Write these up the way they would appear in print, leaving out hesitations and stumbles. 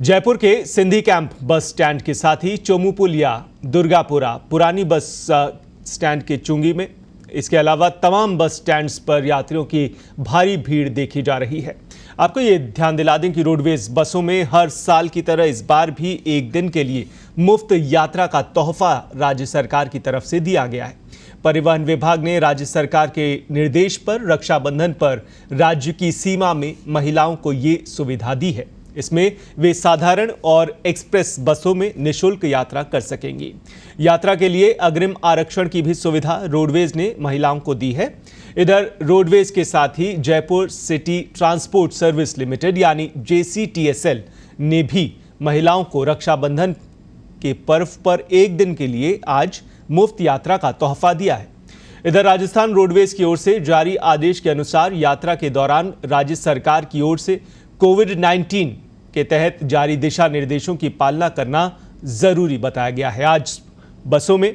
जयपुर के Sindhi camp bus stand के साथ ही चोमुपुलिया, दुर्गापुरा, पुरानी बस स्टैंड के चुंगी में, इसके अलावा तमाम बस स्टैंड्स पर यात्रियों की भारी भीड़ देखी जा रही है। आपको ये ध्यान दिला दें कि रोडवेज बसों में हर साल की तरह इस बार भी एक दिन के लिए मुफ्त यात्रा का तोहफा राज्य सरकार की तरफ से दिया गया है। परिवहन विभाग ने राज्य सरकार के निर्देश पर रक्षाबंधन पर राज्य की सीमा में महिलाओं को ये सुविधा दी है। इसमें वे साधारण और एक्सप्रेस बसों में निःशुल्क यात्रा कर सकेंगी। यात्रा के लिए अग्रिम आरक्षण की भी सुविधा रोडवेज ने महिलाओं को दी है। इधर रोडवेज के साथ ही Jaipur city transport service limited यानी JCTSL ने भी महिलाओं को रक्षाबंधन के पर्व पर एक दिन के लिए आज मुफ्त यात्रा का तोहफा दिया है। इधर राजस्थान रोडवेज की ओर से जारी आदेश के अनुसार यात्रा के दौरान राज्य सरकार की ओर से कोविड-19 के तहत जारी दिशा निर्देशों की पालना करना जरूरी बताया गया है। आज बसों में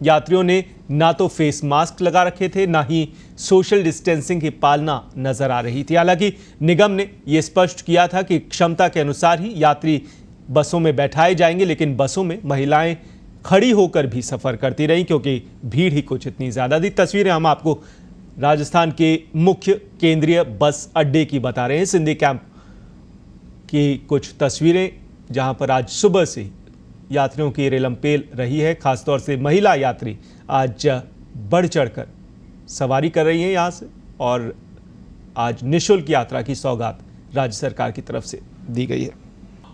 यात्रियों ने ना तो फेस मास्क लगा रखे थे, ना ही सोशल डिस्टेंसिंग की पालना नजर आ रही थी। हालांकि निगम ने यह स्पष्ट किया था कि क्षमता के अनुसार ही यात्री बसों में बैठाए जाएंगे, लेकिन बसों में महिलाएं खड़ी होकर भी सफर करती रहीं क्योंकि भीड़ ही कुछ इतनी ज्यादा थी। तस्वीरें हम आपको राजस्थान के मुख्य केंद्रीय बस अड्डे की बता रहे हैं, सिंधी कैंप की कुछ तस्वीरें, जहां पर आज सुबह से यात्रियों की रेलमपेल रही है। खासतौर से महिला यात्री आज बढ़ चढ़कर सवारी कर रही हैं यहां से, और आज निःशुल्क यात्रा की सौगात राज्य सरकार की तरफ से दी गई है।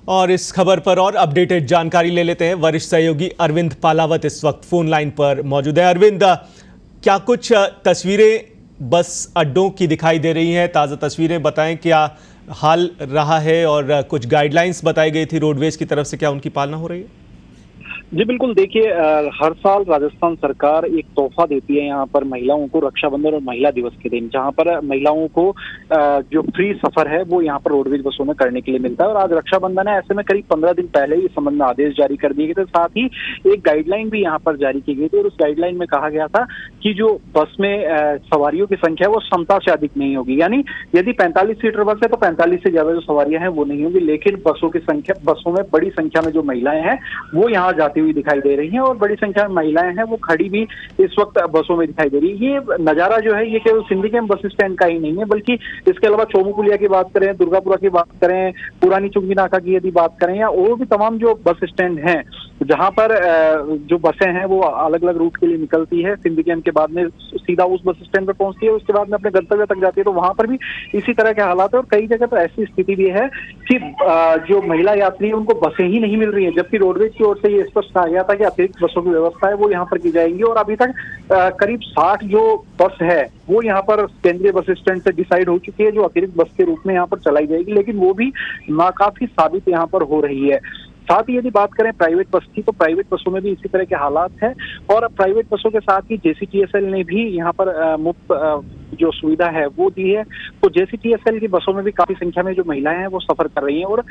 और इस खबर पर और अपडेटेड जानकारी ले लेते हैं। वरिष्ठ सहयोगी अरविंद पालावत इस वक्त फोन लाइन पर मौजूद है। अरविंद, क्या कुछ तस्वीरें बस अड्डों की दिखाई दे रही हैं? ताज़ा तस्वीरें बताएं, क्या हाल रहा है और कुछ गाइडलाइंस बताई गई थी रोडवेज की तरफ से, क्या उनकी पालना हो रही है? जी बिल्कुल, देखिए हर साल राजस्थान सरकार एक तोहफा देती है यहाँ पर महिलाओं को रक्षाबंधन और महिला दिवस के दिन, जहाँ पर महिलाओं को जो फ्री सफर है वो यहाँ पर रोडवेज बसों में करने के लिए मिलता है। और आज रक्षाबंधन है, ऐसे में करीब 15 दिन पहले ही इस संबंध में आदेश जारी कर दिए गए थे। साथ ही एक गाइडलाइन भी यहाँ पर जारी की गई थी और उस गाइडलाइन में कहा गया था कि जो बस में सवारियों की संख्या है वो क्षमता से अधिक नहीं होगी। यानी यदि 45 सीटर बस है तो 45 से ज्यादा जो सवारियां हैं वो नहीं होंगी, लेकिन बसों में बड़ी संख्या में जो महिलाएं हैं वो यहाँ जाती हुई दिखाई दे रही हैं और बड़ी संख्या में महिलाएं हैं वो खड़ी भी इस वक्त बसों में दिखाई दे रही है। ये नजारा जो है ये केवल सिंधी कैंप बस स्टैंड का ही नहीं है, बल्कि इसके अलावा चोमुपुलिया की बात करें, दुर्गापुरा की बात करें, पुरानी चुंगी नाका की यदि बात करें, या और भी तमाम जो बस स्टैंड हैं जहां पर जो बसें हैं वो अलग अलग रूट के लिए निकलती है। सिंधी कैंप के बाद में सीधा उस बस स्टैंड पर पहुंचती है, उसके बाद में अपने गंतव्य तक जाती है, तो वहां पर भी इसी तरह के हालात है। और कई जगह पर ऐसी स्थिति भी है कि जो महिला यात्री है उनको बसें ही नहीं मिल रही है, जबकि रोडवेज की ओर से ये स्पष्ट कहा गया था कि अतिरिक्त बसों की व्यवस्था है वो यहाँ पर की जाएगी। और अभी तक करीब 60 जो बस है वो यहाँ पर केंद्रीय बस स्टैंड से डिसाइड हो चुकी है, जो अतिरिक्त बस के रूप में यहाँ पर चलाई जाएगी, लेकिन वो भी नाकाफी साबित यहाँ पर हो रही है। साथ ही यदि बात करें प्राइवेट बस की, तो प्राइवेट बसों में भी इसी तरह के हालात हैं और प्राइवेट बसों के साथ ही JCTSL ने भी यहाँ पर मुफ्त जो सुविधा है वो दी है। तो JCTSL की बसों में भी काफी संख्या में जो महिलाएं हैं वो सफर कर रही हैं। और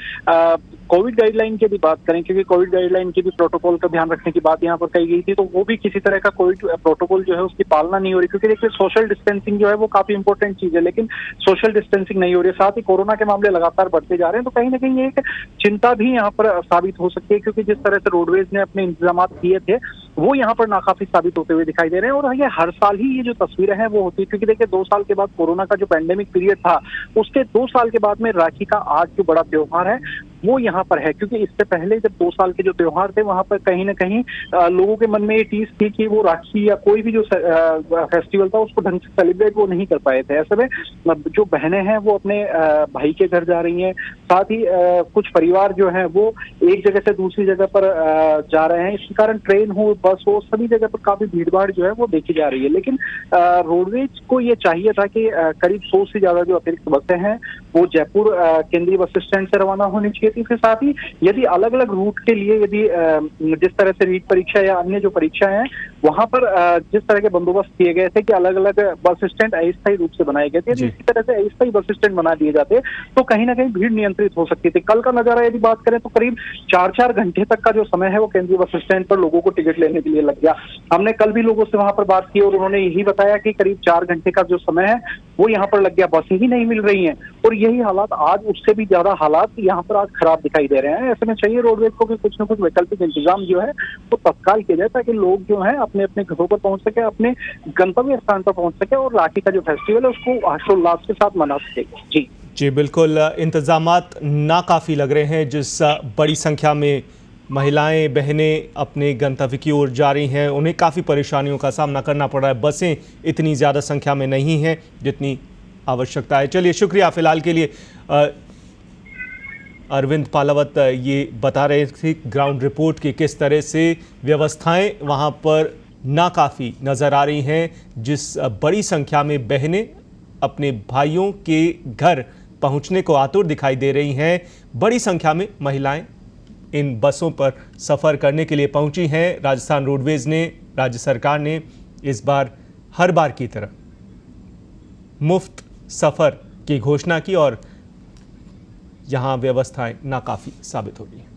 कोविड गाइडलाइन की भी बात करें, क्योंकि कोविड गाइडलाइन की भी प्रोटोकॉल का ध्यान रखने की बात यहाँ पर कही गई थी, तो वो भी किसी तरह का कोविड प्रोटोकॉल जो है उसकी पालना नहीं हो रही, क्योंकि देखिए सोशल डिस्टेंसिंग जो है वो काफी इंपॉर्टेंट चीज है, लेकिन सोशल डिस्टेंसिंग नहीं हो रही है। साथ ही कोरोना के मामले लगातार बढ़ते जा रहे हैं, तो कहीं ना कहीं एक चिंता भी यहाँ पर साबित हो सकती है, क्योंकि जिस तरह से रोडवेज ने अपने इंतजाम किए थे वो यहाँ पर नाकाफी साबित होते हुए दिखाई दे रहे हैं। और ये हर साल ही ये जो तस्वीरें हैं वो होती है, क्योंकि देखिए 2 साल के बाद कोरोना का जो पैंडेमिक पीरियड था उसके 2 साल के बाद में राखी का आज जो बड़ा त्योहार है वो यहाँ पर है, क्योंकि इससे पहले जब 2 साल के जो त्योहार थे वहां पर कहीं ना कहीं लोगों के मन में ये टीस थी कि वो राखी या कोई भी जो फेस्टिवल था उसको ढंग से सेलिब्रेट वो नहीं कर पाए थे। ऐसे में जो बहनें हैं वो अपने भाई के घर जा रही हैं, साथ ही कुछ परिवार जो है वो एक जगह से दूसरी जगह पर जा रहे हैं। इसी कारण ट्रेन हो, बस हो, सभी जगह पर काफी भीड़ भाड़ जो है वो देखी जा रही है। लेकिन रोडवेज को ये चाहिए था कि करीब 100 से ज्यादा जो अतिरिक्त बसें हैं वो जयपुर केंद्रीय बस स्टैंड से रवाना होनी चाहिए। इसके साथ ही यदि अलग अलग रूट के लिए यदि जिस तरह से रीट परीक्षा या अन्य जो परीक्षाएं हैं वहां पर जिस तरह के बंदोबस्त किए गए थे कि अलग अलग बस स्टैंड अस्थायी रूप से बनाए गए थे, यदि जी। इसी तरह से अस्थायी बस स्टैंड बना दिए जाते तो कहीं ना कहीं भीड़ नियंत्रित हो सकती थी। कल का नजारा यदि बात करें तो करीब 4-4 घंटे तक का जो समय है वो केंद्रीय बस स्टैंड पर लोगों को टिकट लेने के लिए लग गया। हमने कल भी लोगों से वहां पर बात की और उन्होंने यही बताया कि करीब 4 घंटे का जो समय है वो यहाँ पर लग गया, बसें ही नहीं मिल रही हैं। और यही हालात आज, उससे भी ज्यादा हालात यहाँ पर आज खराब दिखाई दे रहे हैं। ऐसे में चाहिए रोडवेज को कि कुछ न कुछ वैकल्पिक इंतजाम जो है वो तत्काल किया जाए, ताकि लोग जो है अपने अपने घरों पर पहुंच सके, अपने गंतव्य स्थान पर पहुंच सके और राखी का जो फेस्टिवल है उसको हर्षोल्लास के साथ मना सके। जी जी बिल्कुल, इंतज़ामात नाकाफ़ी लग रहे हैं। जिस बड़ी संख्या में महिलाएं बहनें अपने गंतव्य की ओर जा रही हैं, उन्हें काफ़ी परेशानियों का सामना करना पड़ रहा है। बसें इतनी ज़्यादा संख्या में नहीं हैं जितनी आवश्यकता है। चलिए, शुक्रिया फ़िलहाल के लिए। अरविंद पालावत ये बता रहे थे ग्राउंड रिपोर्ट की किस तरह से व्यवस्थाएं वहां पर नाकाफ़ी नज़र आ रही हैं। जिस बड़ी संख्या में बहनें अपने भाइयों के घर पहुंचने को आतुर दिखाई दे रही हैं, बड़ी संख्या में महिलाएं इन बसों पर सफ़र करने के लिए पहुंची हैं। राजस्थान रोडवेज ने, राज्य सरकार ने इस बार हर बार की तरह मुफ्त सफ़र की घोषणा की और यहाँ व्यवस्थाएं नाकाफ़ी साबित हो रही हैं।